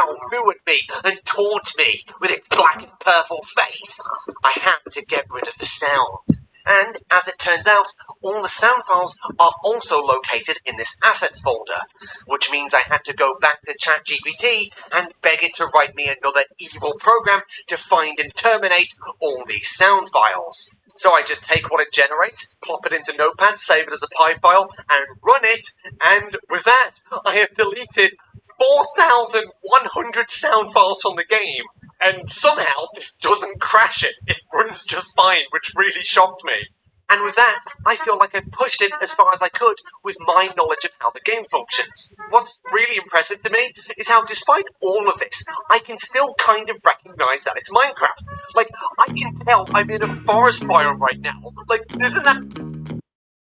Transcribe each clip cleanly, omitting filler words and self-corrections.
cow moo at me and taunt me with its black and purple face. I had to get rid of the sound. And, as it turns out, all the sound files are also located in this assets folder, which means I had to go back to ChatGPT and beg it to write me another evil program to find and terminate all these sound files. So I just take what it generates, plop it into Notepad, save it as a PI file, and run it, and with that, I have deleted 4,100 sound files from the game. And somehow this doesn't crash it. It runs just fine, which really shocked me. And with that, I feel like I've pushed it as far as I could with my knowledge of how the game functions. What's really impressive to me is how, despite all of this, I can still kind of recognize that it's Minecraft. Like, I can tell I'm in a forest biome right now. Like, isn't that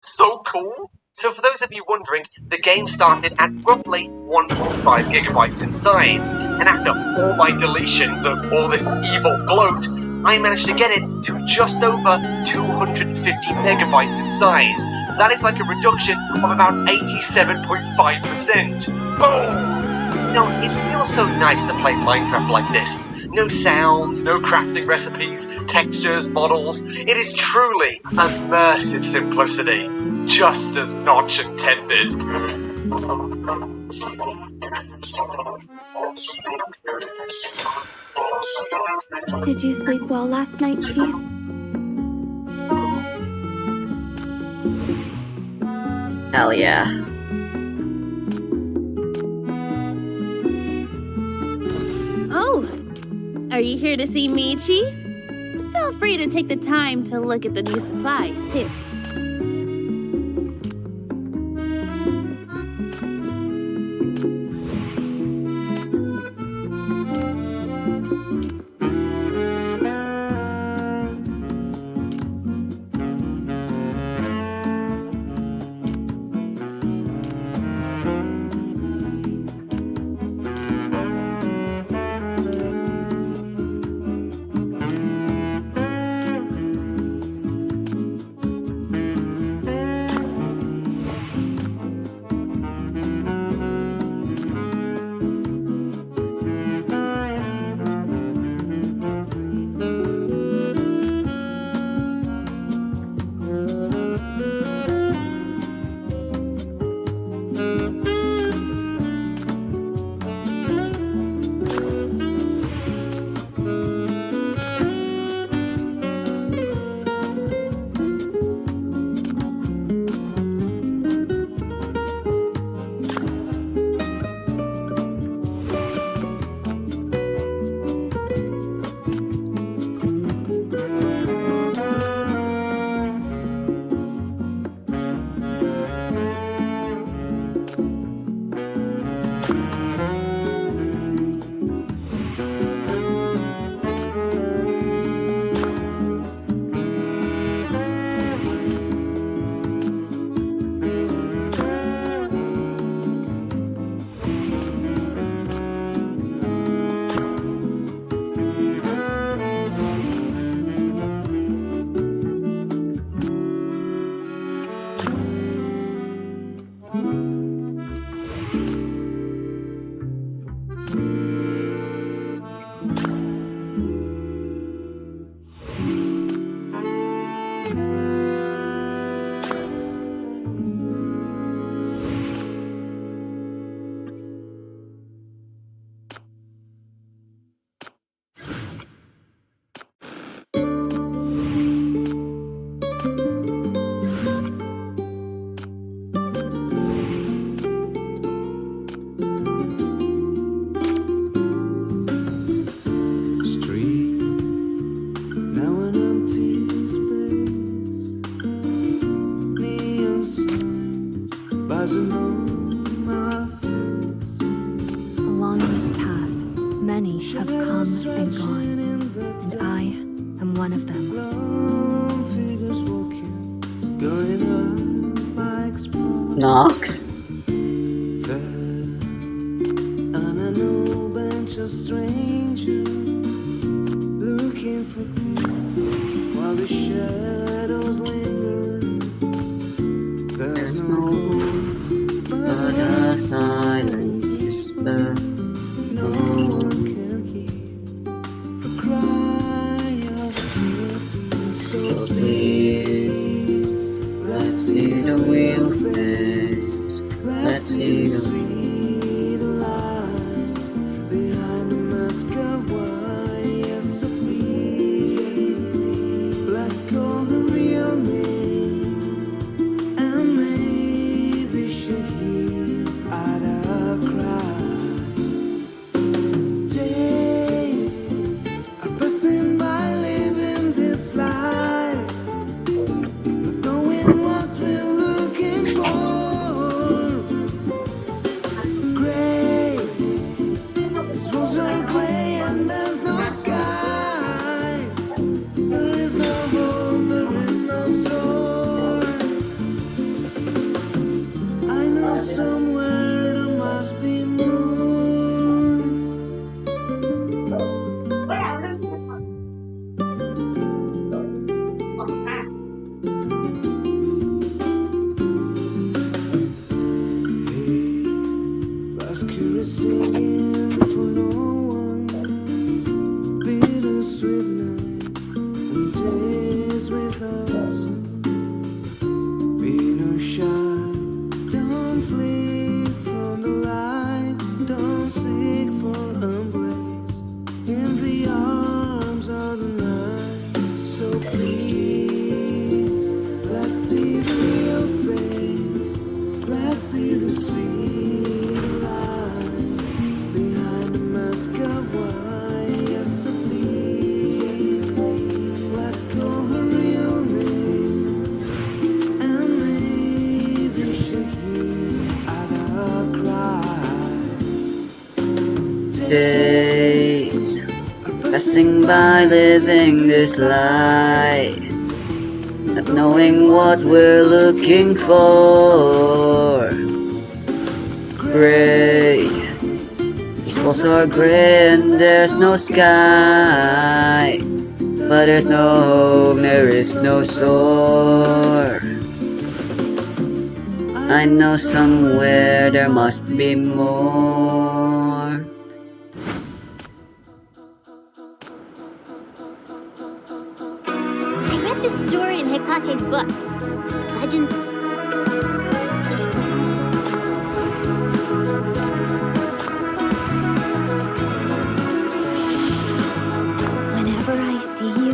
so cool? So for those of you wondering, the game started at roughly 1.5 gigabytes in size, and after all my deletions of all this evil bloat, I managed to get it to just over 250 megabytes in size. That is like a reduction of about 87.5%. Boom! You know, it feels so nice to play Minecraft like this. No sounds, no crafting recipes, textures, models. It is truly immersive simplicity, just as Notch intended. Did you sleep well last night, Chief? Hell yeah. Oh, are you here to see me, Chief? Feel free to take the time to look at the new supplies, too. Along this path, many have come and gone, and I am one of them. Nox? There's no voice but a silent whisper. No cosmos are gray and there's no sky. There is no hope, there is no source. I know somewhere there must be more. Basket singing for no one. Bittersweet nights and days without sun. Be no shy, don't flee from the light. Don't seek for embrace in the arms of the night. So please, let's see the real face. Let's see the sea light behind the mask of white. Yes, so please, let's call her real name, and maybe she'll hear our cry. Days passing by, living this life, not knowing what we're looking for. Gray, these walls are gray and there's no sky, but there's no hope, there is no source. I know somewhere there must be more. I read this story in Hekate's book. Legends. Whenever I see you,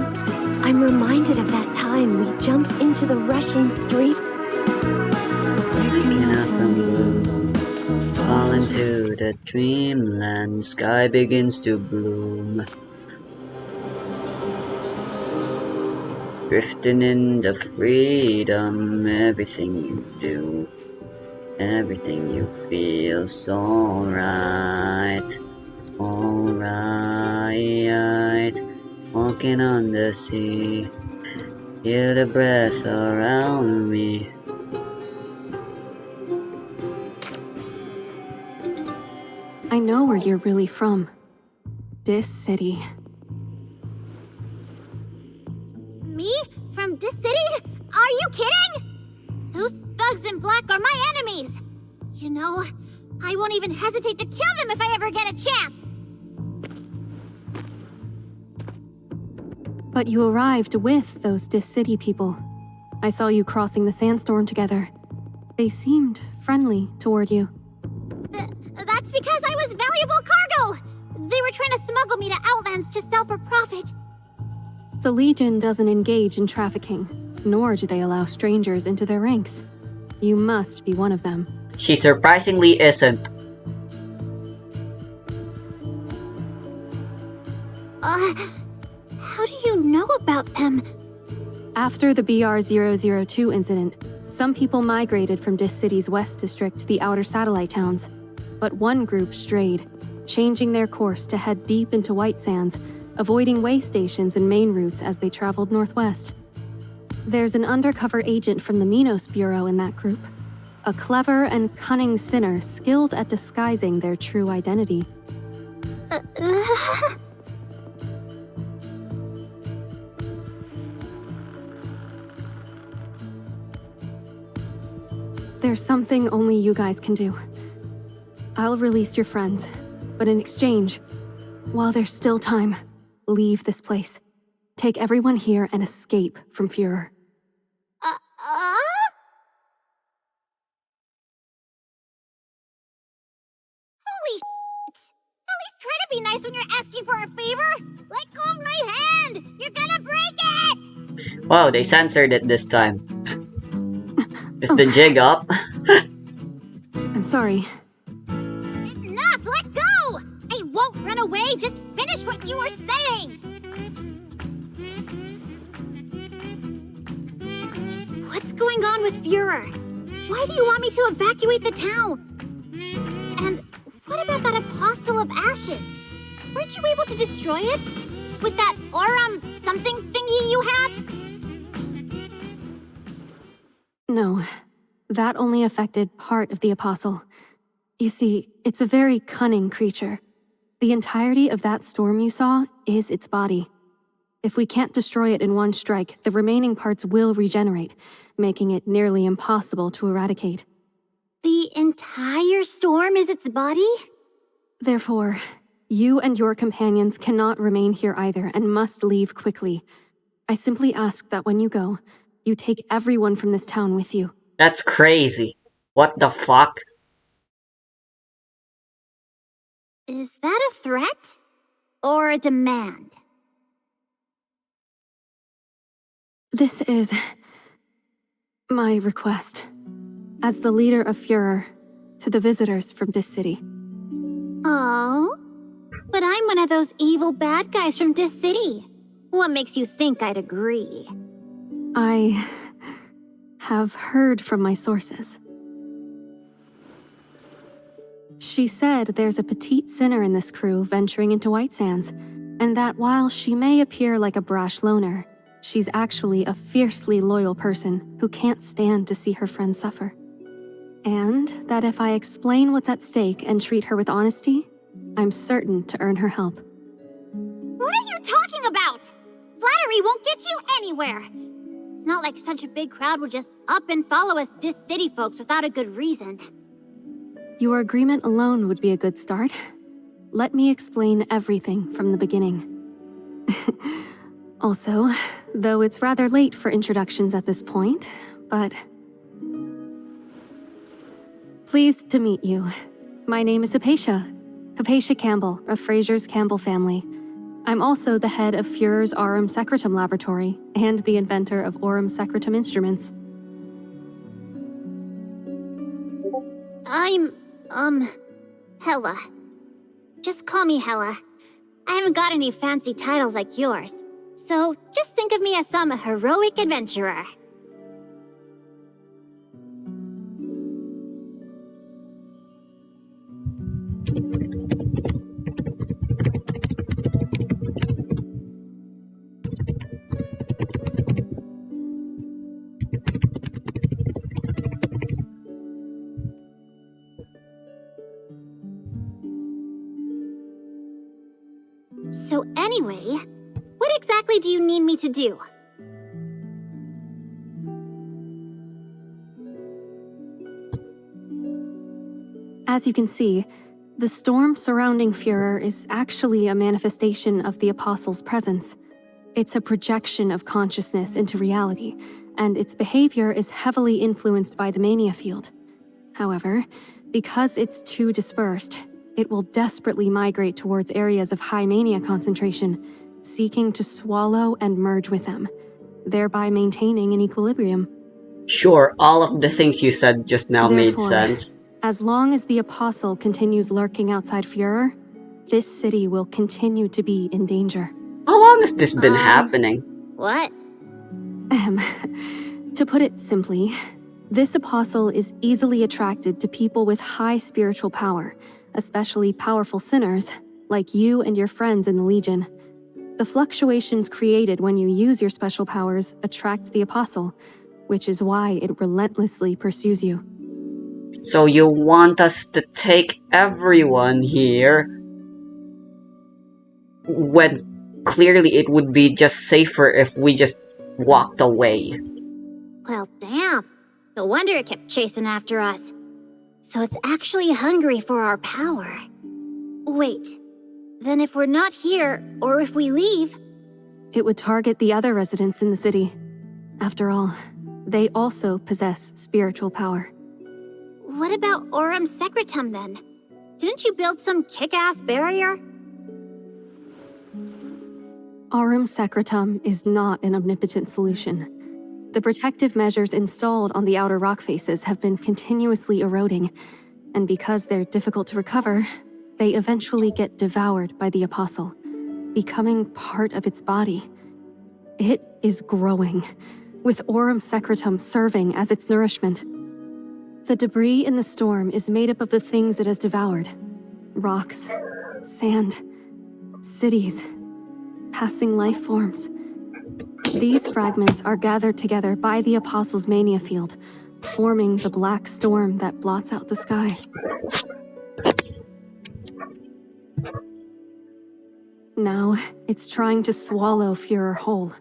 I'm reminded of that time we jumped into the rushing stream. Waking up from blue, fall into the dreamland, sky begins to bloom. Drifting in the freedom, everything you do, everything you feel's alright, alright. Walking on the sea, feel the breath around me. I know where you're really from. This city. Me? From this city? Are you kidding? Those thugs in black are my enemies. You know, I won't even hesitate to kill them if I ever get a chance. But you arrived with those Dis City people. I saw you crossing the sandstorm together. They seemed friendly toward you. That's because I was valuable cargo. They were trying to smuggle me to Outlands to sell for profit. The Legion doesn't engage in trafficking, nor do they allow strangers into their ranks. You must be one of them. She surprisingly isn't. How do you know about them? After the BR-002 incident, some people migrated from Dis City's west district to the outer satellite towns. But one group strayed, changing their course to head deep into White Sands, avoiding way stations and main routes as they traveled northwest. There's an undercover agent from the Minos Bureau in that group. A clever and cunning sinner skilled at disguising their true identity. There's something only you guys can do. I'll release your friends, but in exchange, while there's still time, leave this place. Take everyone here and escape from Führer. Holy shit! At least try to be nice when you're asking for a favor. Let go of my hand! You're gonna break it! Wow, they censored it this time. Is the jig up? I'm sorry. Enough! Let go! I won't run away. Just finish what you were saying. What's going on with Führer? Why do you want me to evacuate the town? And what about that Apostle of Ashes? weren't you able to destroy it? With that Aurum something thingy you had? No, that only affected part of the Apostle. You see, it's a very cunning creature. The entirety of that storm you saw is its body. If we can't destroy it in one strike, the remaining parts will regenerate, making it nearly impossible to eradicate. The entire storm is its body? Therefore, you and your companions cannot remain here either and must leave quickly. I simply ask that when you go, you take everyone from this town with you. That's crazy. What the fuck? Is that a threat? Or a demand? This is my request, as the leader of Führer, to the visitors from this city. Oh? But I'm one of those evil bad guys from this city. What makes you think I'd agree? I have heard from my sources. She said there's a petite sinner in this crew venturing into White Sands, and that while she may appear like a brash loner, she's actually a fiercely loyal person who can't stand to see her friends suffer. And that if I explain what's at stake and treat her with honesty, I'm certain to earn her help. What are you talking about? Flattery won't get you anywhere. It's not like such a big crowd would just up and follow us dis city folks without a good reason. Your agreement alone would be a good start. Let me explain everything from the beginning. Also, though it's rather late for introductions at this point, but... Pleased to meet you. My name is Hypatia. Hypatia Campbell, of Fraser's Campbell family. I'm also the head of Führer's Aurum Secretum laboratory, and the inventor of Aurum Secretum instruments. I'm, Hella. Just call me Hella. I haven't got any fancy titles like yours, so just think of me as some heroic adventurer. So anyway, what exactly do you need me to do? As you can see, the storm surrounding Führer is actually a manifestation of the Apostle's presence. It's a projection of consciousness into reality, and its behavior is heavily influenced by the mania field. However, because it's too dispersed, it will desperately migrate towards areas of high mania concentration, seeking to swallow and merge with them, thereby maintaining an equilibrium. Sure, all of the things you said just now made Therefore, sense. As long as the Apostle continues lurking outside Führer, this city will continue to be in danger. How long has this been happening? What? To put it simply, this Apostle is easily attracted to people with high spiritual power, especially powerful sinners, like you and your friends in the Legion. The fluctuations created when you use your special powers attract the Apostle, which is why it relentlessly pursues you. So you want us to take everyone here when clearly it would be just safer if we just walked away. Well, damn. No wonder it kept chasing after us. So it's actually hungry for our power. Wait, then if we're not here, or if we leave... It would target the other residents in the city. After all, they also possess spiritual power. What about Aurum Secretum then? Didn't you build some kick-ass barrier? Aurum Secretum is not an omnipotent solution. The protective measures installed on the outer rock faces have been continuously eroding, and because they're difficult to recover, they eventually get devoured by the Apostle, becoming part of its body. It is growing, with Aurum Secretum serving as its nourishment. The debris in the storm is made up of the things it has devoured: rocks, sand, Cities. Passing life forms. These fragments are gathered together by the Apostles' Mania Field, forming the black storm that blots out the sky. Now, it's trying to swallow Führer whole,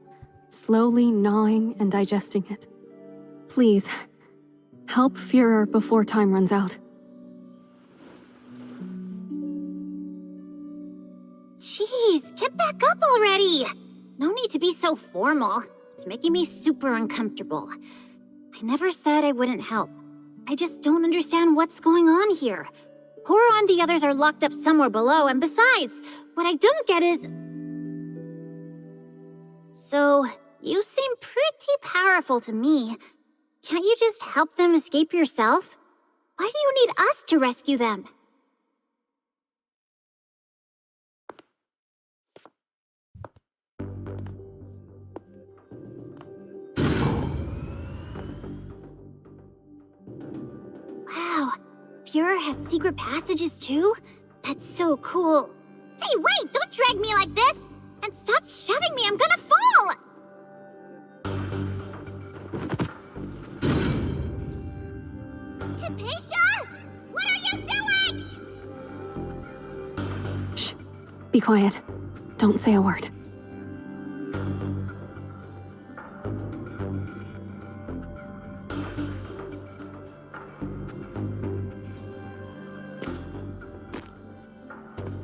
slowly gnawing and digesting it. Please, help Führer before time runs out. Jeez, get back up already! No need to be so formal. It's making me super uncomfortable. I never said I wouldn't help. I just don't understand what's going on here. Hora and the others are locked up somewhere below, and besides, what I don't get is... So, you seem pretty powerful to me. Can't you just help them escape yourself? Why do you need us to rescue them? Wow, Führer has secret passages too? That's so cool. Hey, wait, don't drag me like this! And stop shoving me, I'm gonna fall! Hypatia! What are you doing? Shh. Be quiet. Don't say a word.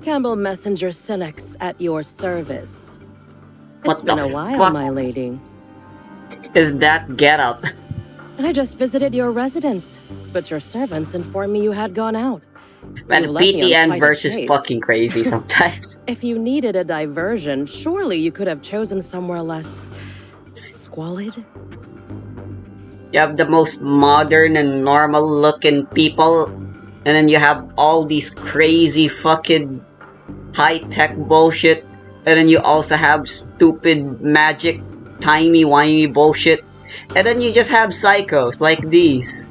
Campbell Messenger Senex at your service. What It's been the a while, fuck? my lady. Is that get up? I just visited your residence, but your servants informed me you had gone out. Man, You led me on PTN quite a versus chase. fucking crazy sometimes. If you needed a diversion, surely you could have chosen somewhere less squalid. You have the most modern and normal looking people, and then you have all these crazy fucking high-tech bullshit, and then you also have stupid magic, timey-wimey bullshit, and then you just have psychos like these.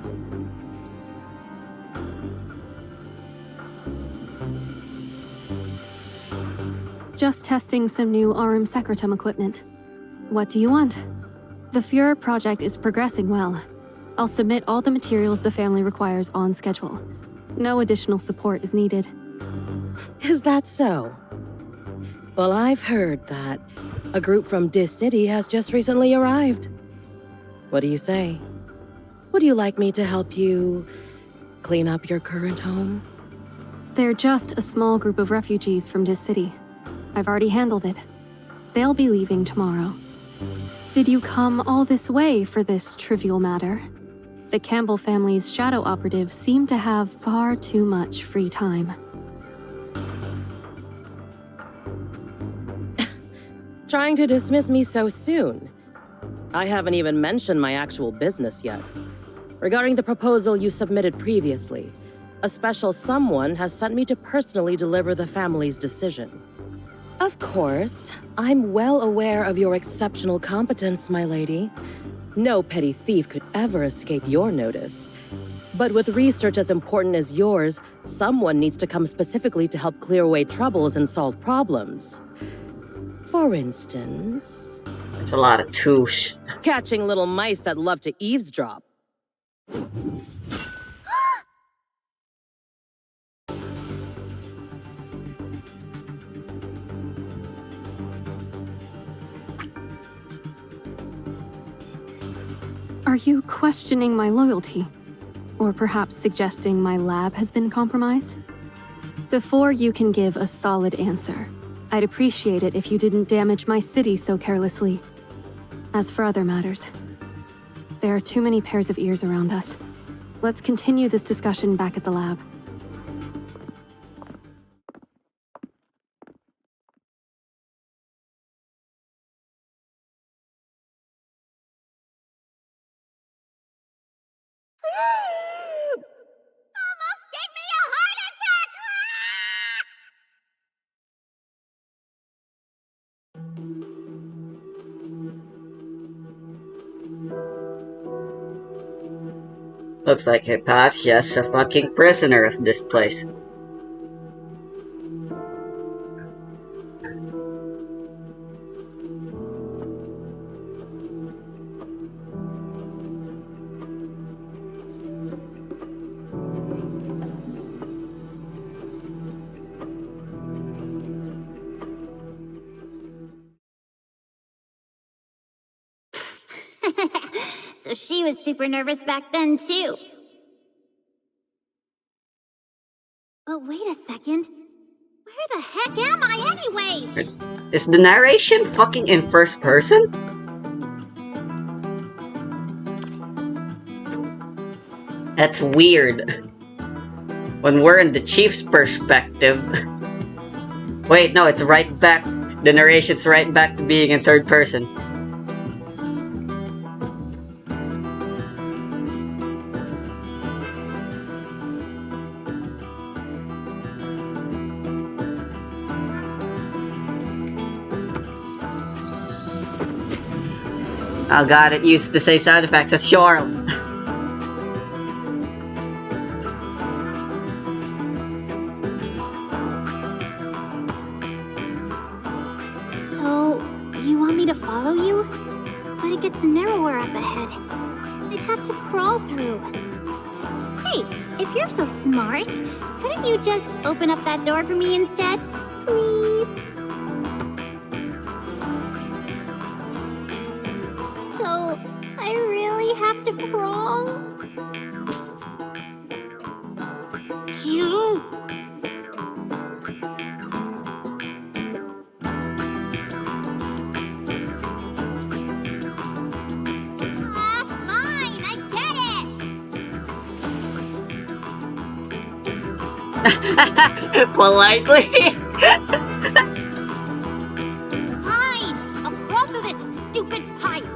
Just testing some new Aurum Secretum equipment. What do you want? The Führer project is progressing well. I'll submit all the materials the family requires on schedule. No additional support is needed. Is that so? Well, I've heard that a group from Dis City has just recently arrived. What do you say? Would you like me to help you clean up your current home? They're just a small group of refugees from Dis City. I've already handled it. They'll be leaving tomorrow. Did you come all this way for this trivial matter? The Campbell family's shadow operatives seem to have far too much free time. Trying to dismiss me so soon? I haven't even mentioned my actual business yet. Regarding the proposal you submitted previously, a special someone has sent me to personally deliver the family's decision. Of course, I'm well aware of your exceptional competence, my lady. No petty thief could ever escape your notice. But with research as important as yours, someone needs to come specifically to help clear away troubles and solve problems. For instance, It's a lot of touche. catching little mice that love to eavesdrop. Are you questioning my loyalty? Or perhaps suggesting my lab has been compromised? Before you can give a solid answer, I'd appreciate it if you didn't damage my city so carelessly. As for other matters, there are too many pairs of ears around us. Let's continue this discussion back at the lab. Almost gave me a heart attack! Looks like Hypatia's a fucking prisoner of this place. So she was super nervous back then, too. But wait a second. Where the heck am I anyway? Is the narration fucking in first person? That's weird. When we're in the Chief's perspective. Wait, no, it's right back. The narration's right back to being in third person. Oh god, it used the same sound effects as Shorl. So, you want me to follow you? But it gets narrower up ahead. I'd have to crawl through. Hey, if you're so smart, couldn't you just open up that door for me instead? Please? So, I really have to crawl? You? Fine, I get it! Politely? Fine! I'll crawl through this stupid pipe!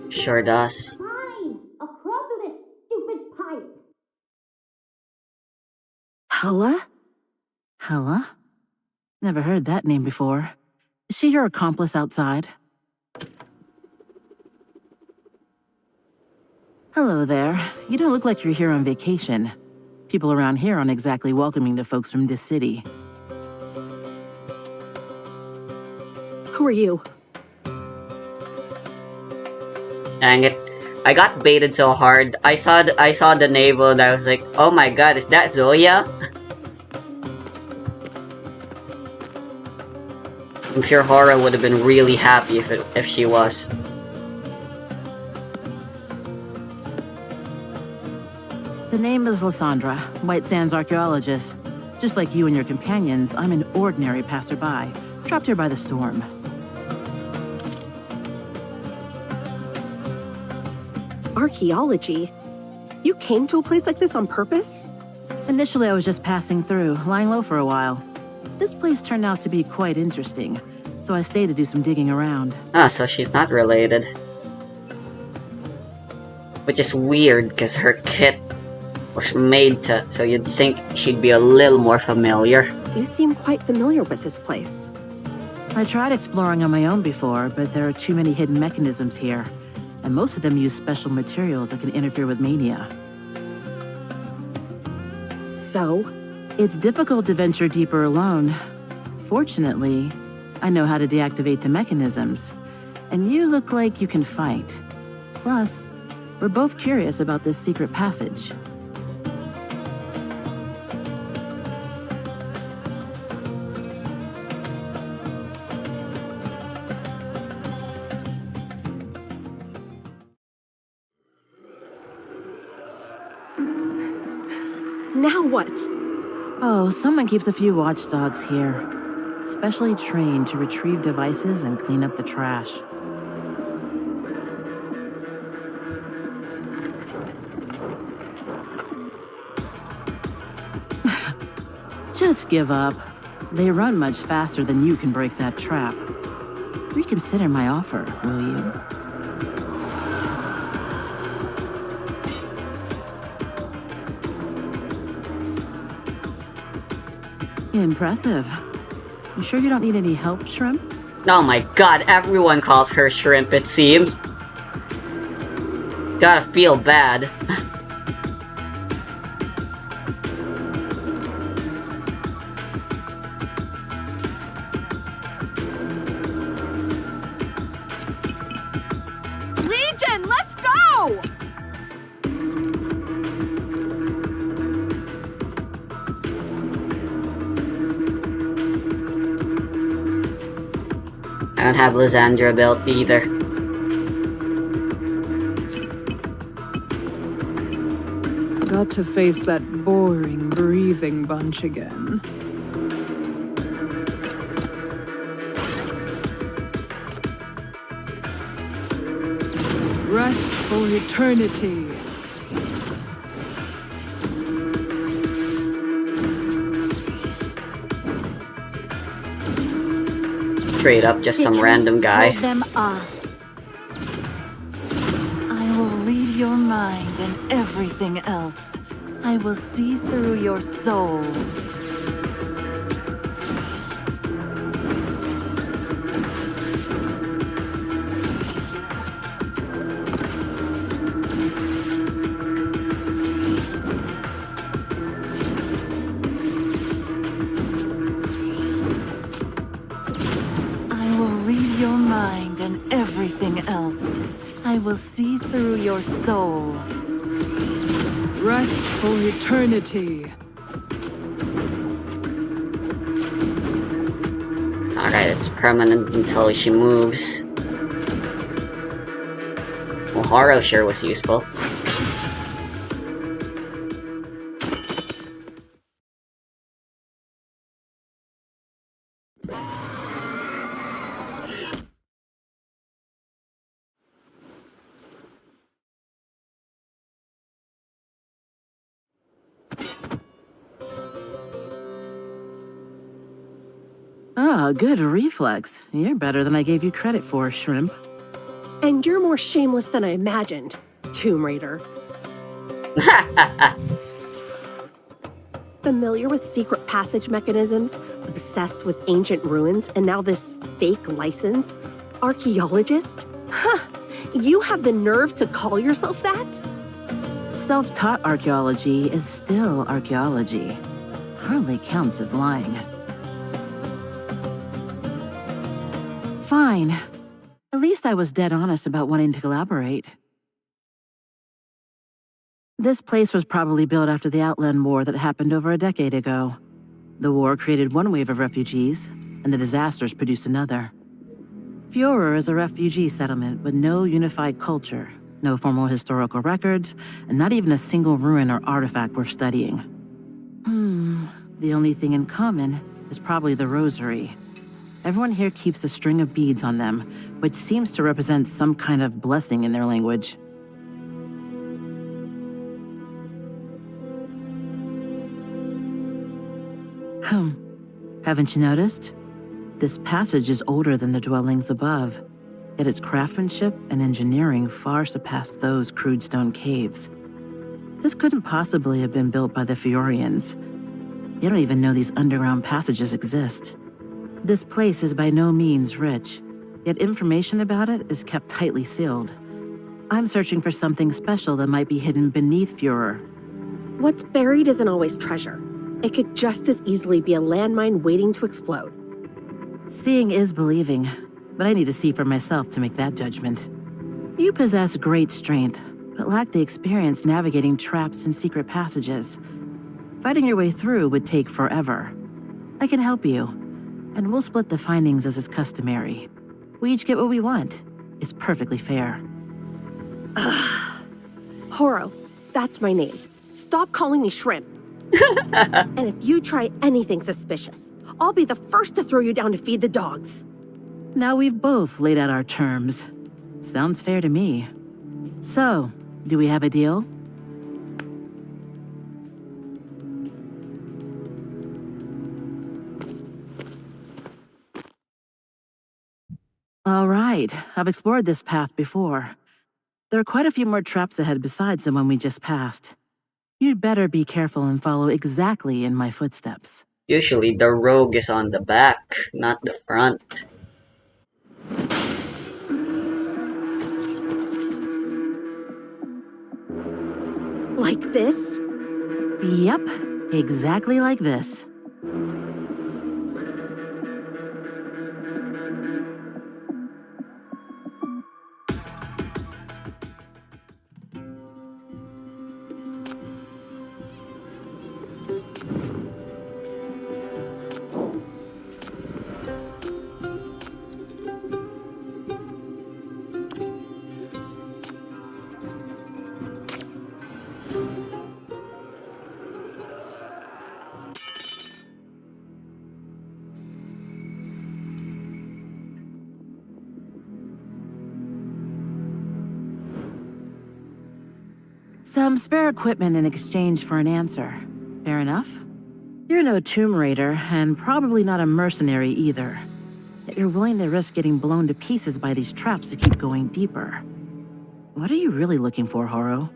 Sure does. Fine! I'll crawl through this stupid pipe! Hella? Hella? Never heard that name before. Is she your accomplice outside? Hello there. You don't look like you're here on vacation. People around here aren't exactly welcoming to folks from this city. Who are you? Dang it. I got baited so hard. I saw the navel and I was like, oh my god, is that Zoya? I'm sure Hora would have been really happy if she was. The name is Lysandra, White Sands archaeologist. Just like you and your companions, I'm an ordinary passerby, trapped here by the storm. Archaeology? You came to a place like this on purpose? Initially, I was just passing through, lying low for a while. This place turned out to be quite interesting, so I stayed to do some digging around. Ah, so she's not related. Which is weird, because her kit was made to, so you'd think she'd be a little more familiar. You seem quite familiar with this place. I tried exploring on my own before, but there are too many hidden mechanisms here, and most of them use special materials that can interfere with mania. So? It's difficult to venture deeper alone. Fortunately, I know how to deactivate the mechanisms, and you look like you can fight. Plus, we're both curious about this secret passage. Now what? Oh, someone keeps a few watchdogs here, specially trained to retrieve devices and clean up the trash. Just give up. They run much faster than you can break that trap. Reconsider my offer, will you? Impressive. You sure you don't need any help, Shrimp? Oh my god, everyone calls her Shrimp, it seems. Gotta feel bad. Legion, let's go! I don't have Lysandra built either. Got to face that boring, breathing bunch again. Rest for eternity. Straight up, just some random guy. Hold them off. I will read your mind and everything else. I will see through your soul. I will see through your soul. Rest for eternity. Alright, it's permanent until she moves. Well, Haro sure was useful. Ah, good reflex. You're better than I gave you credit for, Shrimp. And you're more shameless than I imagined, Tomb Raider. Familiar with secret passage mechanisms, obsessed with ancient ruins, and now this fake license? Archaeologist? Huh, you have the nerve to call yourself that? Self-taught archaeology is still archaeology. Hardly counts as lying. Fine. At least I was dead honest about wanting to collaborate. This place was probably built after the Outland War that happened over a decade ago. The war created one wave of refugees, and the disasters produced another. Fjorur is a refugee settlement with no unified culture, no formal historical records, and not even a single ruin or artifact worth studying. The only thing in common is probably the rosary. Everyone here keeps a string of beads on them, which seems to represent some kind of blessing in their language. Haven't you noticed? This passage is older than the dwellings above, yet its craftsmanship and engineering far surpass those crude stone caves. This couldn't possibly have been built by the Fiorians. They don't even know these underground passages exist. This place is by no means rich, yet information about it is kept tightly sealed. I'm searching for something special that might be hidden beneath Führer. What's buried isn't always treasure. It could just as easily be a landmine waiting to explode. Seeing is believing, but I need to see for myself to make that judgment. You possess great strength, but lack the experience navigating traps and secret passages. Fighting your way through would take forever. I can help you, and we'll split the findings as is customary. We each get what we want. It's perfectly fair. Horo, that's my name. Stop calling me Shrimp. And if you try anything suspicious, I'll be the first to throw you down to feed the dogs. Now we've both laid out our terms. Sounds fair to me. So, do we have a deal? All right, I've explored this path before. There are quite a few more traps ahead besides the one we just passed. You'd better be careful and follow exactly in my footsteps. Usually the rogue is on the back, not the front. Like this? Yep, exactly like this. Some spare equipment in exchange for an answer. Fair enough? You're no Tomb Raider, and probably not a mercenary either. Yet you're willing to risk getting blown to pieces by these traps to keep going deeper. What are you really looking for, Horo?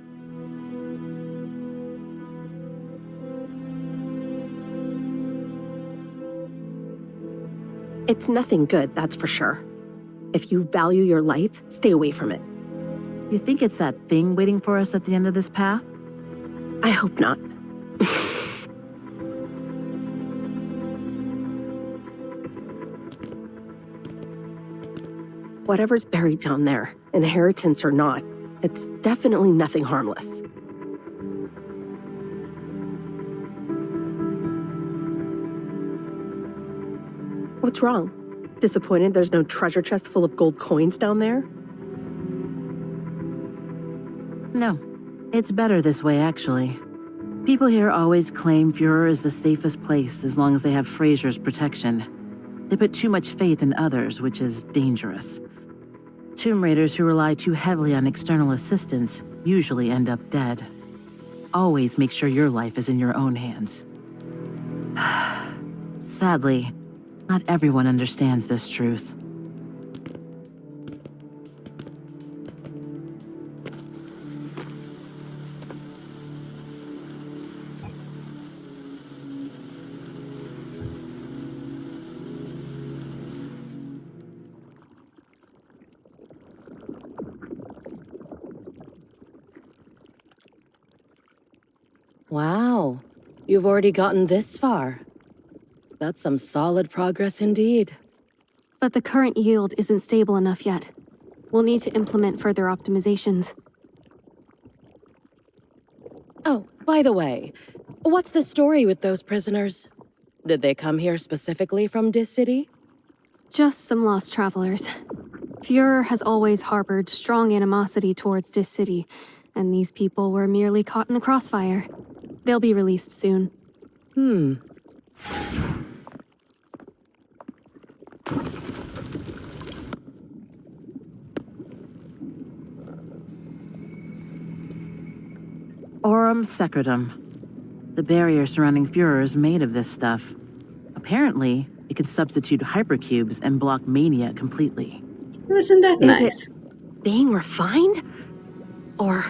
It's nothing good, that's for sure. If you value your life, stay away from it. You think it's that thing waiting for us at the end of this path? I hope not. Whatever's buried down there, inheritance or not, it's definitely nothing harmless. What's wrong? Disappointed there's no treasure chest full of gold coins down there? No, it's better this way, actually. People here always claim Führer is the safest place as long as they have Fraser's protection. They put too much faith in others, which is dangerous. Tomb Raiders who rely too heavily on external assistance usually end up dead. Always make sure your life is in your own hands. Sadly, not everyone understands this truth. Wow, you've already gotten this far. That's some solid progress indeed. But the current yield isn't stable enough yet. We'll need to implement further optimizations. Oh, by the way, what's the story with those prisoners? Did they come here specifically from Dis City? Just some lost travelers. Führer has always harbored strong animosity towards Dis City, and these people were merely caught in the crossfire. They'll be released soon. Aurum secretum. The barrier surrounding Führer is made of this stuff. Apparently, it can substitute hypercubes and block mania completely. Isn't that Is nice? it being refined? Or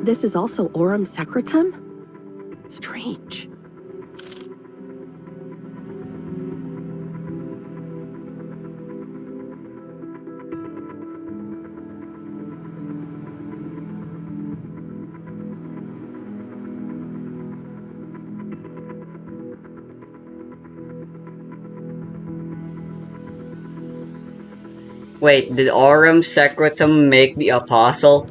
this is also Aurum Secretum? Strange. Wait, did Aurum Secretum make the apostle?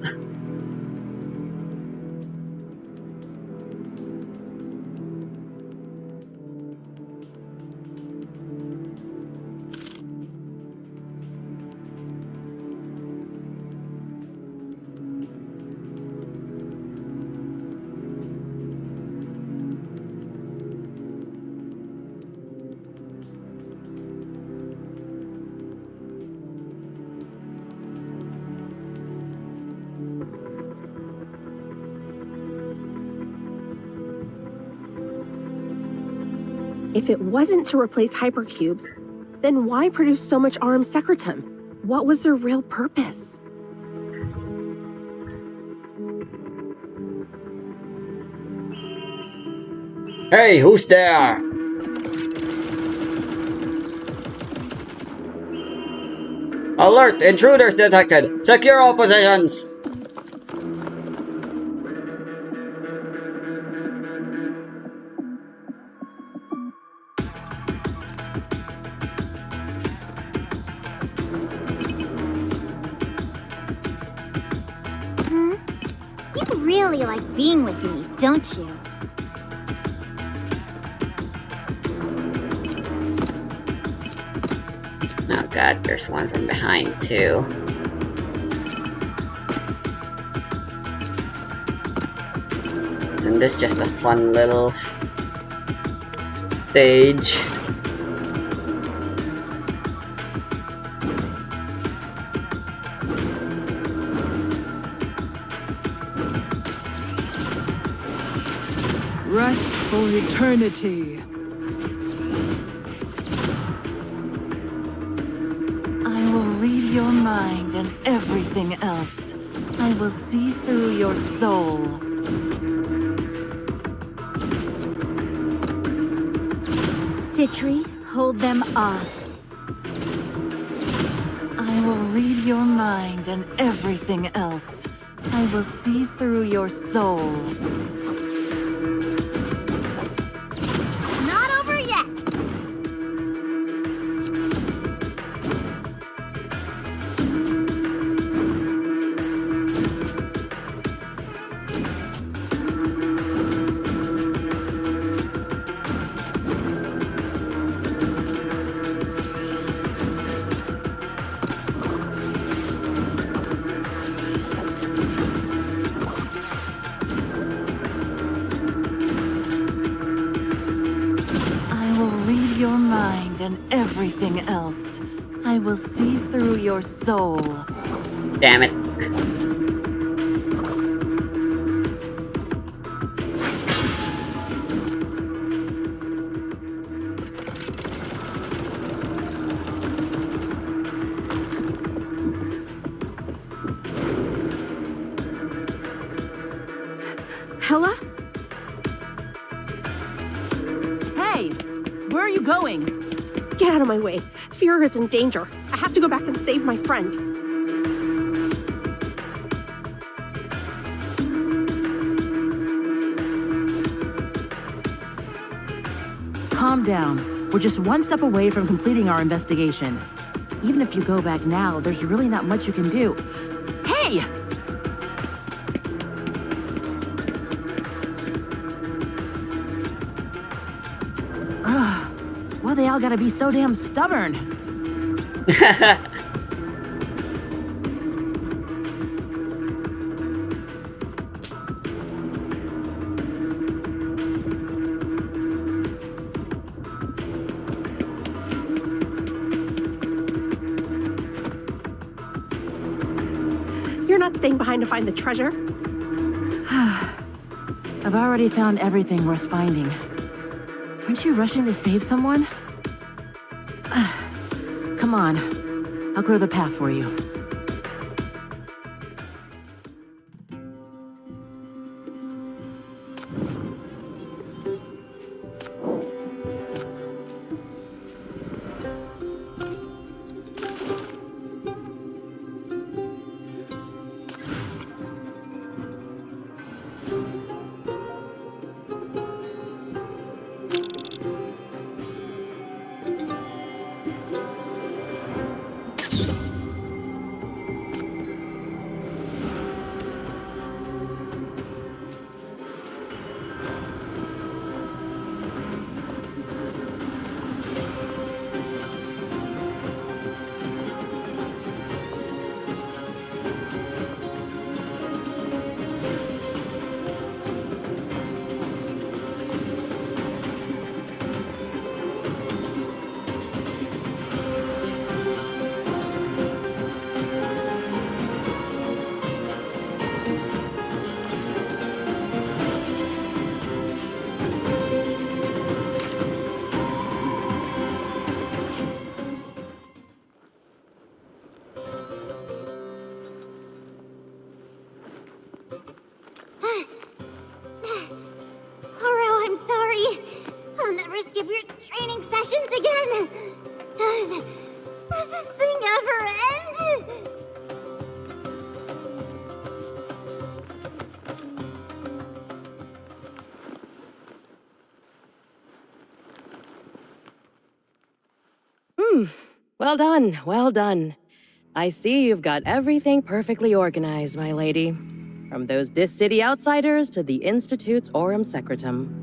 If it wasn't to replace hypercubes, then why produce so much Aurum Secretum? What was their real purpose? Hey, who's there? Alert! Intruders detected! Secure all positions! You really like being with me, don't you? Oh god, there's one from behind too. Isn't this just a fun little stage? Rest for eternity. I will read your mind and everything else. I will see through your soul. Citri, hold them off. I will read your mind and everything else. I will see through your soul. Not over yet. I will read your mind and everything else. I will see through your soul. Damn it. Hella? Hey! Where are you going? Get out of my way. Führer is in danger. I have to go back and save my friend. Calm down. We're just one step away from completing our investigation. Even if you go back now, there's really not much you can do. Hey! Ugh. Why they all gotta be so damn stubborn? You're not staying behind to find the treasure? I've already found everything worth finding. Aren't you rushing to save someone? Come on. I'll clear the path for you. Oro, I'm sorry. I'll never skip your training sessions again. Does this thing ever end? Well done, well done. I see you've got everything perfectly organized, my lady. From those Dis City outsiders to the Institute's Aurum Secretum.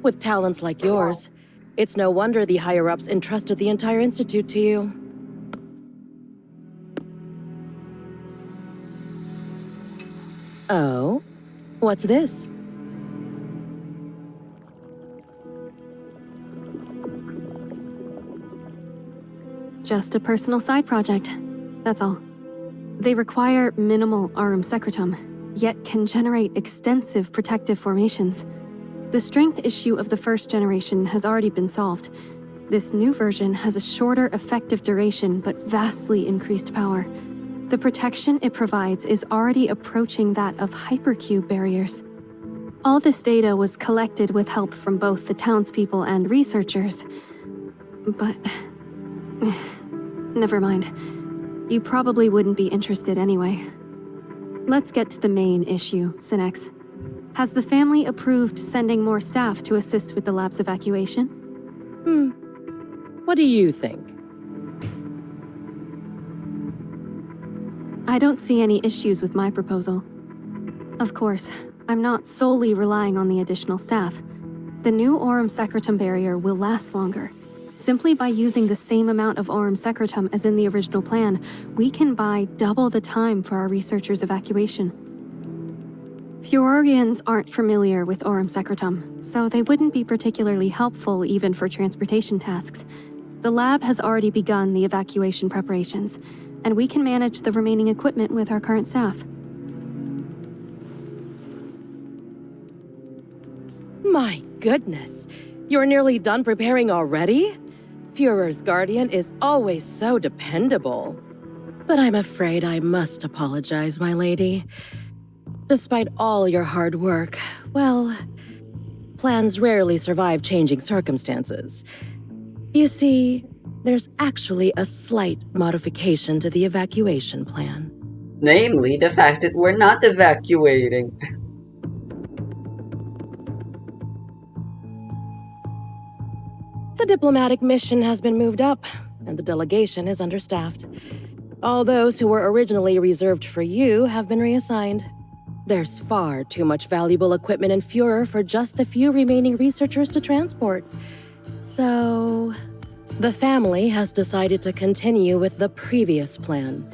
With talents like yours, it's no wonder the higher-ups entrusted the entire Institute to you. Oh? What's this? Just a personal side project. That's all. They require minimal Aurum Secretum, yet can generate extensive protective formations. The strength issue of the first generation has already been solved. This new version has a shorter effective duration but vastly increased power. The protection it provides is already approaching that of hypercube barriers. All this data was collected with help from both the townspeople and researchers. But... never mind. You probably wouldn't be interested anyway. Let's get to the main issue, Sinex. Has the family approved sending more staff to assist with the lab's evacuation? What do you think? I don't see any issues with my proposal. Of course, I'm not solely relying on the additional staff. The new Aurum Secretum barrier will last longer. Simply by using the same amount of Aurum Secretum as in the original plan, we can buy double the time for our researchers' evacuation. Furorians aren't familiar with Aurum Secretum, so they wouldn't be particularly helpful even for transportation tasks. The lab has already begun the evacuation preparations, and we can manage the remaining equipment with our current staff. My goodness, you're nearly done preparing already? Führer's Guardian is always so dependable. But I'm afraid I must apologize, my lady. Despite all your hard work, well, plans rarely survive changing circumstances. You see, there's actually a slight modification to the evacuation plan. Namely, the fact that we're not evacuating. The diplomatic mission has been moved up. and the delegation is understaffed. All those who were originally reserved for you have been reassigned. There's far too much valuable equipment in Führer for just the few remaining researchers to transport. So, the family has decided to continue with the previous plan,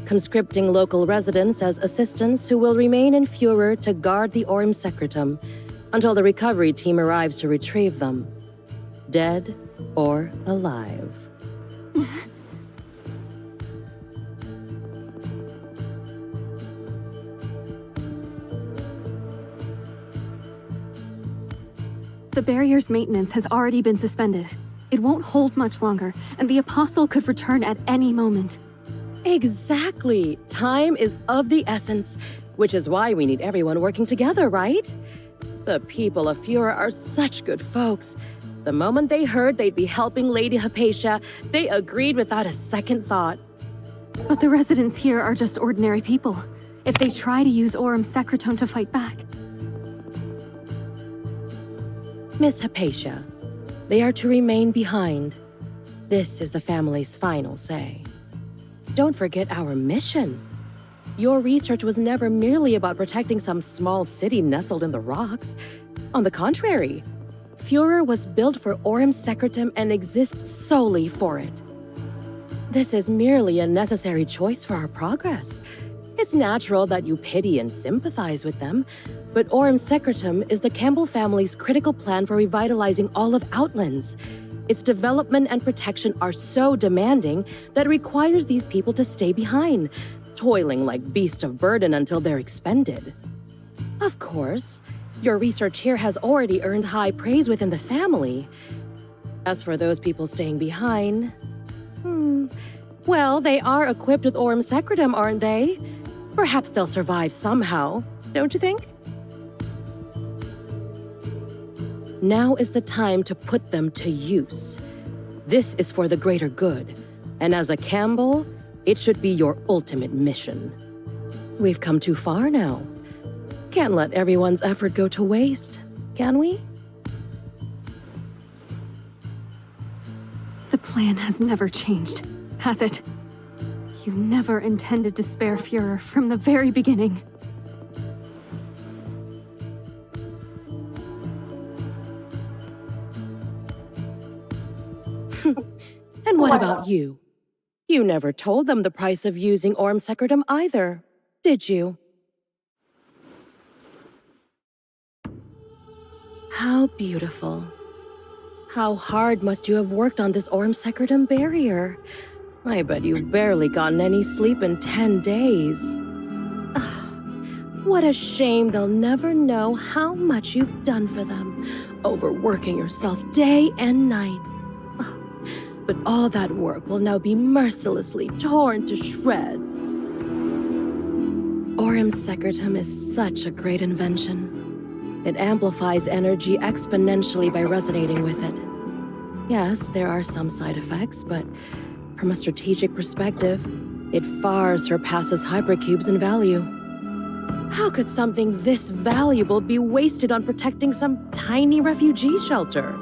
conscripting local residents as assistants who will remain in Führer to guard the Orm Secretum until the recovery team arrives to retrieve them, dead or alive. The barrier's maintenance has already been suspended. It won't hold much longer, and the Apostle could return at any moment. Exactly. Time is of the essence, which is why we need everyone working together, right? The people of Führer are such good folks. The moment they heard they'd be helping Lady Hypatia, they agreed without a second thought. But the residents here are just ordinary people. If they try to use Orm Secretum to fight back... Miss Hypatia, they are to remain behind. This is the family's final say. Don't forget our mission. Your research was never merely about protecting some small city nestled in the rocks. On the contrary, Führer was built for Orm Secretum and exists solely for it. This is merely a necessary choice for our progress. It's natural that you pity and sympathize with them, but Orm Secretum is the Campbell family's critical plan for revitalizing all of Outlands. Its development and protection are so demanding that it requires these people to stay behind, toiling like beasts of burden until they're expended. Of course, your research here has already earned high praise within the family. As for those people staying behind, well, they are equipped with Orm Secretum, aren't they? Perhaps they'll survive somehow, don't you think? Now is the time to put them to use. This is for the greater good, and as a Campbell, it should be your ultimate mission. We've come too far now. Can't let everyone's effort go to waste, can we? The plan has never changed, has it? You never intended to spare Führer from the very beginning. And what about you? You never told them the price of using Orm Secretum either, did you? How beautiful. How hard must you have worked on this Orm Secretum barrier? I bet you've barely gotten any sleep in 10 days. What a shame they'll never know how much you've done for them, overworking yourself day and night. But all that work will now be mercilessly torn to shreds. Orm Secretum is such a great invention. It amplifies energy exponentially by resonating with it. Yes, there are some side effects, but from a strategic perspective, it far surpasses hypercubes in value. How could something this valuable be wasted on protecting some tiny refugee shelter?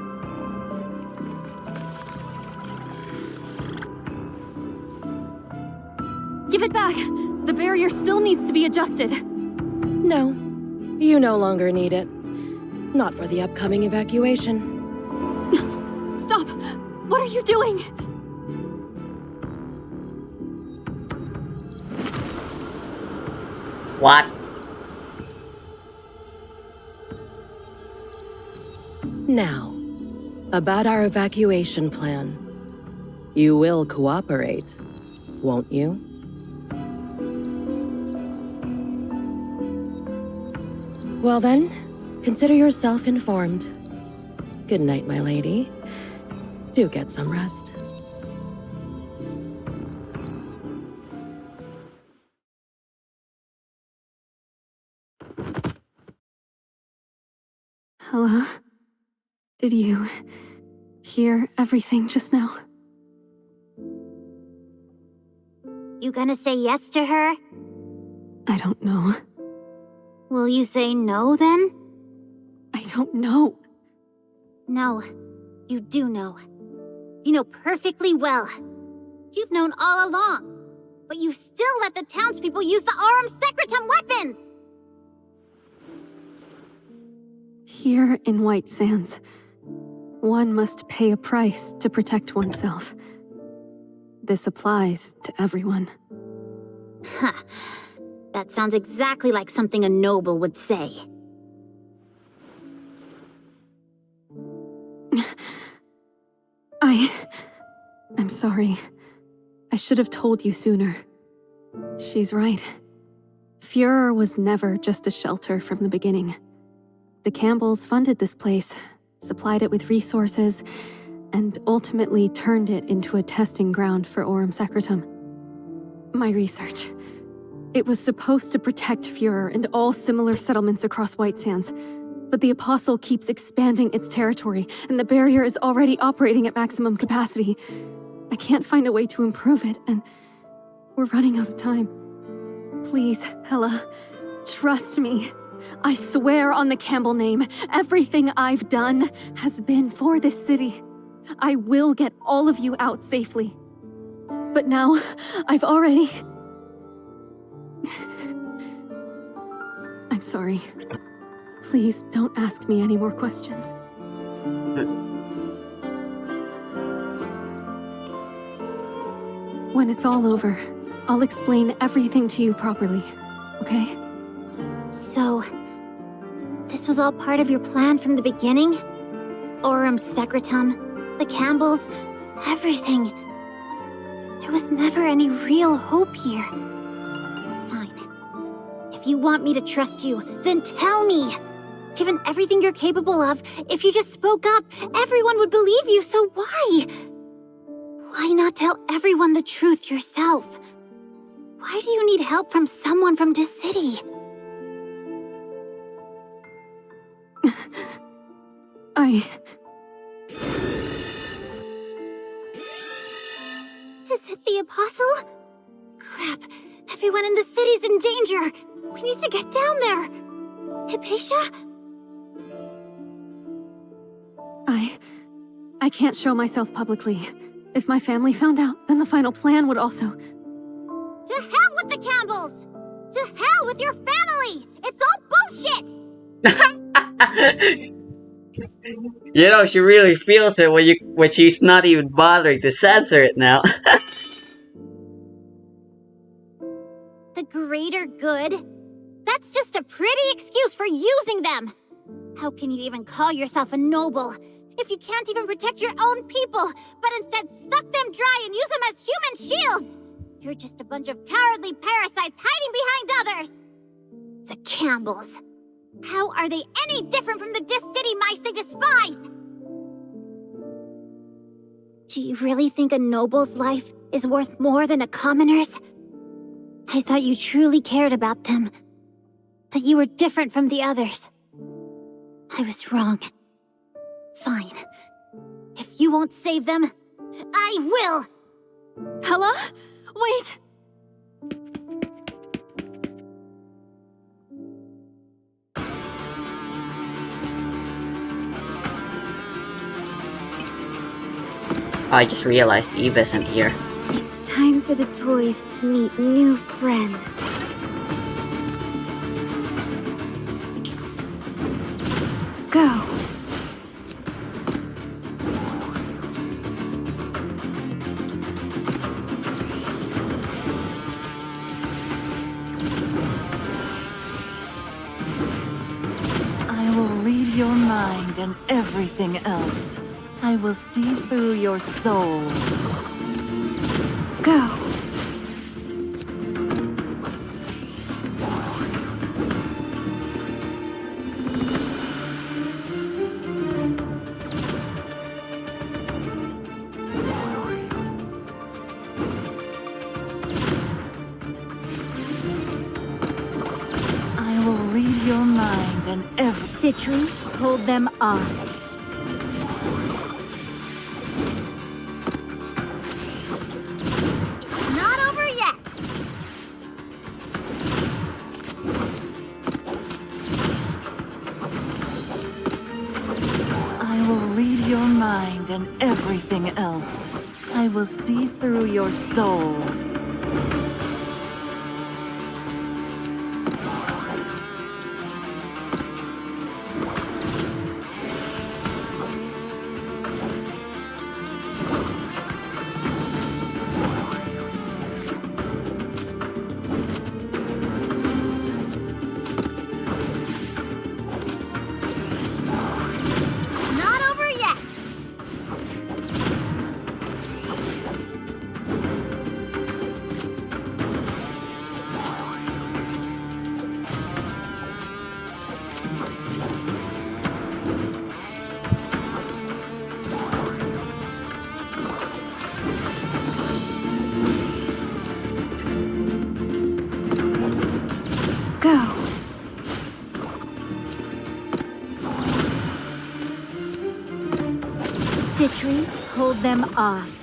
Give it back! The barrier still needs to be adjusted. No, you no longer need it. Not for the upcoming evacuation. Stop! What are you doing? What? Now, about our evacuation plan. You will cooperate, won't you? Well then, consider yourself informed. Good night, my lady. Do get some rest. Hello? Did you hear everything just now? You gonna say yes to her? I don't know. Will you say no then? I don't know. No, you do know. You know perfectly well. You've known all along. But you still let the townspeople use the Aurum Secretum weapons! Here in White Sands, one must pay a price to protect oneself. This applies to everyone. Huh. That sounds exactly like something a noble would say. I'm sorry. I should have told you sooner. She's right. Führer was never just a shelter from the beginning. The Campbells funded this place, supplied it with resources, and ultimately turned it into a testing ground for Aurum Secretum. My research. It was supposed to protect Führer and all similar settlements across White Sands, but the Apostle keeps expanding its territory, and the barrier is already operating at maximum capacity. I can't find a way to improve it, and we're running out of time. Please, Hela, trust me. I swear on the Campbell name, everything I've done has been for this city. I will get all of you out safely. But now, I've already... I'm sorry. Please don't ask me any more questions. When it's all over, I'll explain everything to you properly, okay? So, this was all part of your plan from the beginning? Aurum Secretum, the Campbells, everything. There was never any real hope here. Fine. If you want me to trust you, then tell me. Given everything you're capable of, if you just spoke up, everyone would believe you, so why? Why not tell everyone the truth yourself? Why do you need help from someone from this city? Is it the Apostle? Crap, everyone in the city's in danger. We need to get down there. Hypatia? I can't show myself publicly. If my family found out, then the final plan would also... To hell with the Campbells! To hell with your family! It's all bullshit! You know, she really feels it when she's not even bothering to censor it now. The greater good? That's just a pretty excuse for using them! How can you even call yourself a noble if you can't even protect your own people, but instead suck them dry and use them as human shields? You're just a bunch of cowardly parasites hiding behind others! The Campbells. How are they any different from the Dis City mice they despise? Do you really think a noble's life is worth more than a commoner's? I thought you truly cared about them. That you were different from the others. I was wrong. Fine. If you won't save them, I will! Hela? Wait! I just realized Eve isn't here. It's time for the toys to meet new friends. Go. I will read your mind and everything else. I will see through your soul. Go. I will read your mind and every... Citri, hold them off. and everything else. I will see through your soul. Not over yet. Go. Citri, hold them off.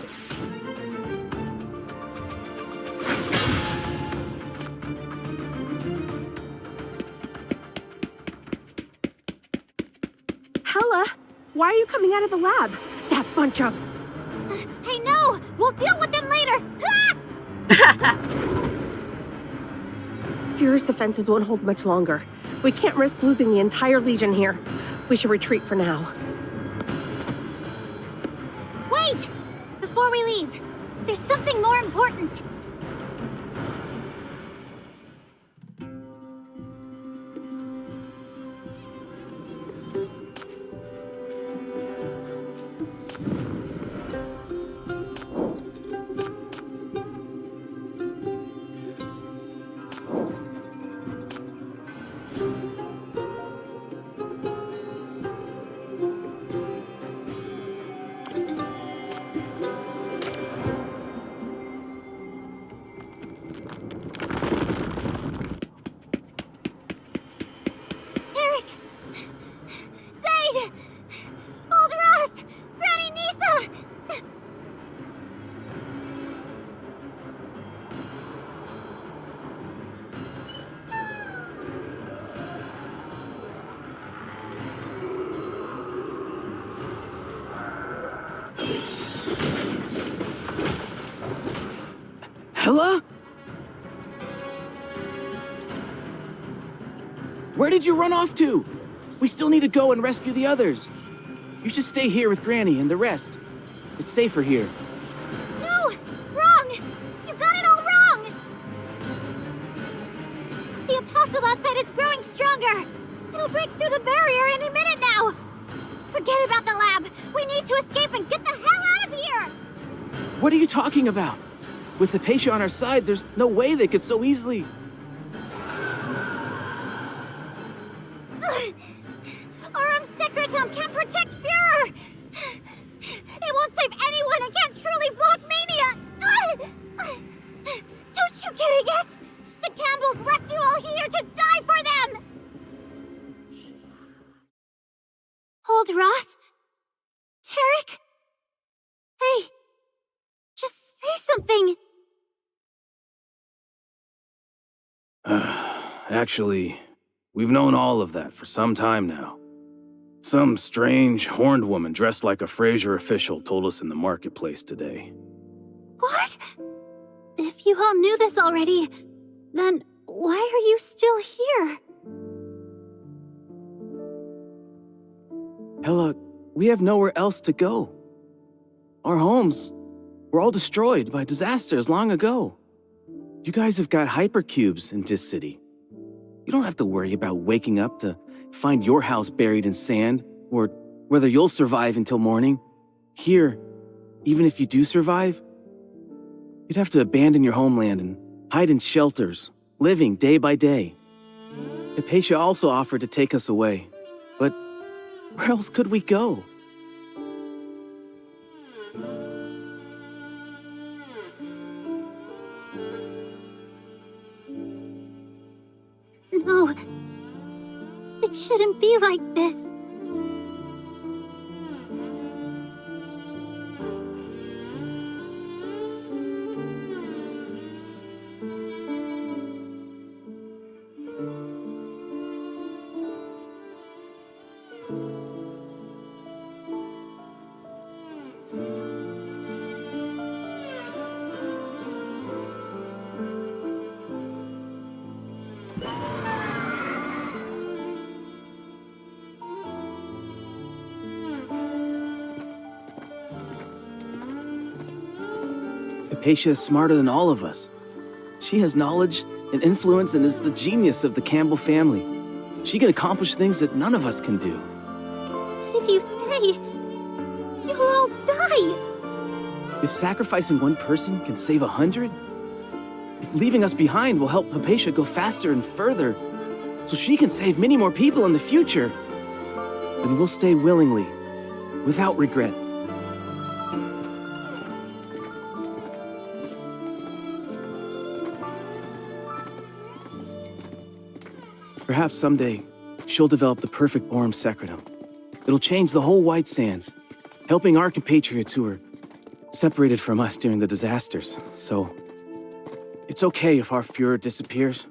Hella, why are you coming out of the lab? That bunch of... Hey, no! We'll deal with them later! Fuhrer's defenses won't hold much longer. We can't risk losing the entire Legion here. We should retreat for now. Wait! Before we leave, there's something more important. Tarek! Zaid! Old Ross! Granny Nisa! Hella? Where did you run off to? We still need to go and rescue the others. You should stay here with Granny and the rest. It's safer here. No! Wrong! You got it all wrong! The Apostle outside is growing stronger! It'll break through the barrier any minute now! Forget about the lab! We need to escape and get the hell out of here! What are you talking about? With Hypatia on our side, there's no way they could so easily... Our Secretum can't protect Fuhrer! It won't save anyone and can't truly block Mania! Don't you get it yet? The Campbells left you all here to die for them! Old Ross? Tarek? Hey, just say something! Actually, we've known all of that for some time now. Some strange, horned woman dressed like a Fraser official told us in the marketplace today. What? If you all knew this already, then why are you still here? Hella, we have nowhere else to go. Our homes were all destroyed by disasters long ago. You guys have got hypercubes in this city. You don't have to worry about waking up to find your house buried in sand, or whether you'll survive until morning. Here, even if you do survive, you'd have to abandon your homeland and hide in shelters, living day by day. Hypatia also offered to take us away, but where else could we go? No, it shouldn't be like this. Hypatia is smarter than all of us. She has knowledge and influence and is the genius of the Campbell family. She can accomplish things that none of us can do. But if you stay, you'll all die. If sacrificing one person can save 100, if leaving us behind will help Hypatia go faster and further, so she can save many more people in the future, then we'll stay willingly, without regret. Perhaps someday, she'll develop the perfect Aurum Secretum. It'll change the whole White Sands, helping our compatriots who were separated from us during the disasters. So, it's okay if our Führer disappears.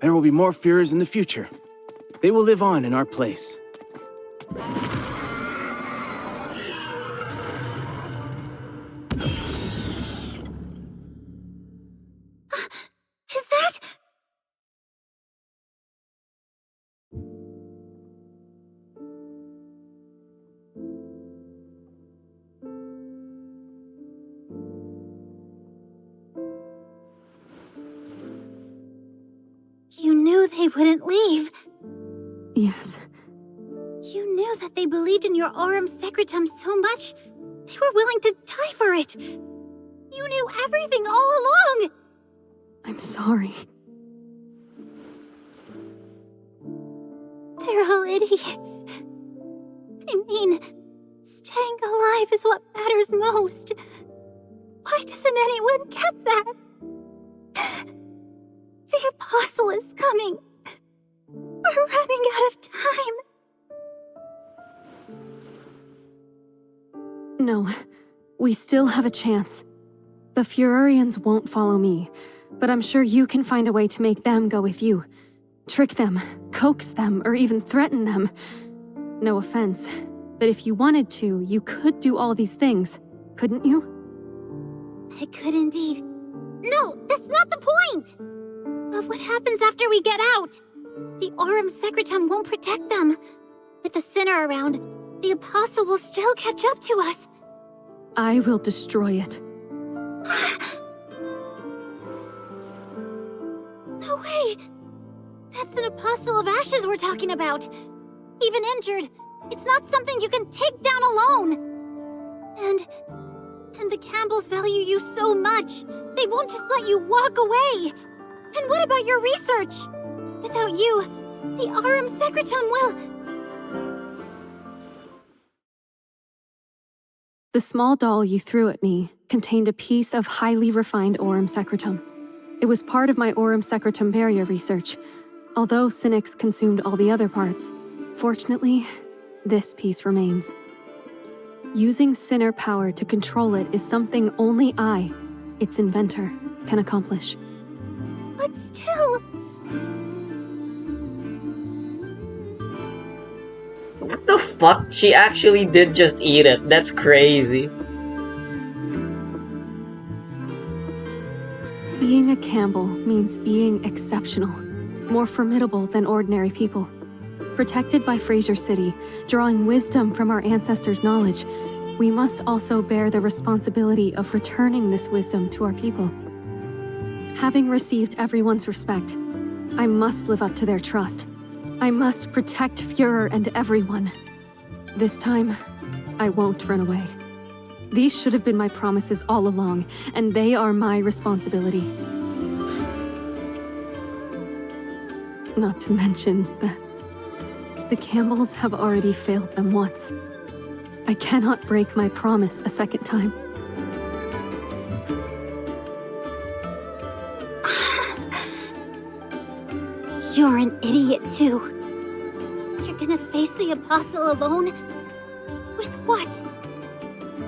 There will be more Führers in the future. They will live on in our place. Is that... You knew they wouldn't leave. Yes. You knew that they believed in your Aurum Secretum so much, they were willing to die for it. You knew everything all along. I'm sorry. They're all idiots. I mean, staying alive is what matters most. Why doesn't anyone get that? The Apostle is coming. We're running out of time. No, we still have a chance. The Furorians won't follow me, but I'm sure you can find a way to make them go with you. Trick them, coax them, or even threaten them. No offense, but if you wanted to, you could do all these things, couldn't you? I could indeed. No, that's not the point! But what happens after we get out? The Aurum Secretum won't protect them. With the Sinner around, the Apostle will still catch up to us. I will destroy it. No way! That's an Apostle of Ashes we're talking about. Even injured, it's not something you can take down alone. And the Campbells value you so much, they won't just let you walk away. And what about your research? Without you, the Aurum Secretum will... The small doll you threw at me contained a piece of highly refined Aurum Secretum. It was part of my Aurum Secretum barrier research, although Cynyx consumed all the other parts. Fortunately, this piece remains. Using Sinner power to control it is something only I, its inventor, can accomplish. But still... What the fuck? She actually did just eat it. That's crazy. Being a Campbell means being exceptional, more formidable than ordinary people. Protected by Fraser City, drawing wisdom from our ancestors' knowledge, we must also bear the responsibility of returning this wisdom to our people. Having received everyone's respect, I must live up to their trust. I must protect Führer and everyone. This time, I won't run away. These should have been my promises all along, and they are my responsibility. Not to mention that the Campbells have already failed them once. I cannot break my promise a second time. You're an idiot, too. You're gonna face the Apostle alone? With what?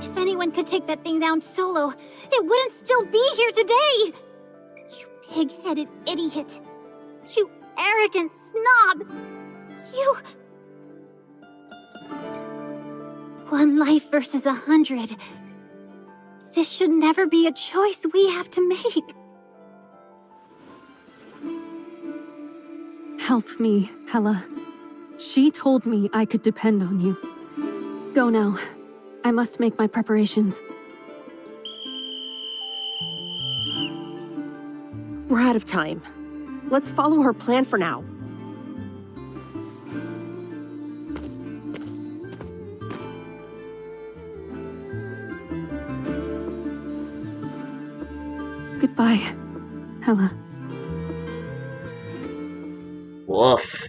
If anyone could take that thing down solo, it wouldn't still be here today! You pig-headed idiot. You arrogant snob. You... One life versus 100. This should never be a choice we have to make. Help me, Hela. She told me I could depend on you. Go now. I must make my preparations. We're out of time. Let's follow her plan for now. Goodbye, Hella. Woof.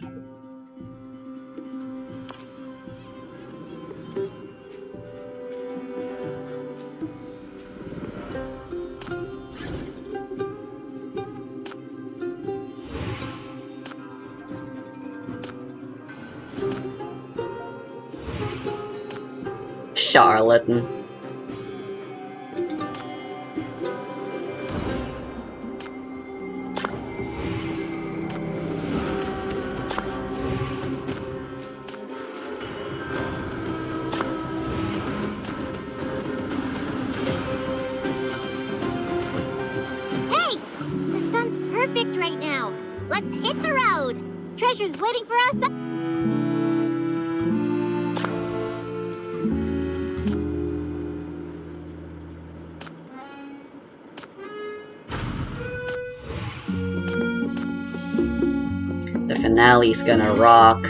Charlatan. Hey! The sun's perfect right now. Let's hit the road. Treasure's waiting for us. The finale's gonna rock.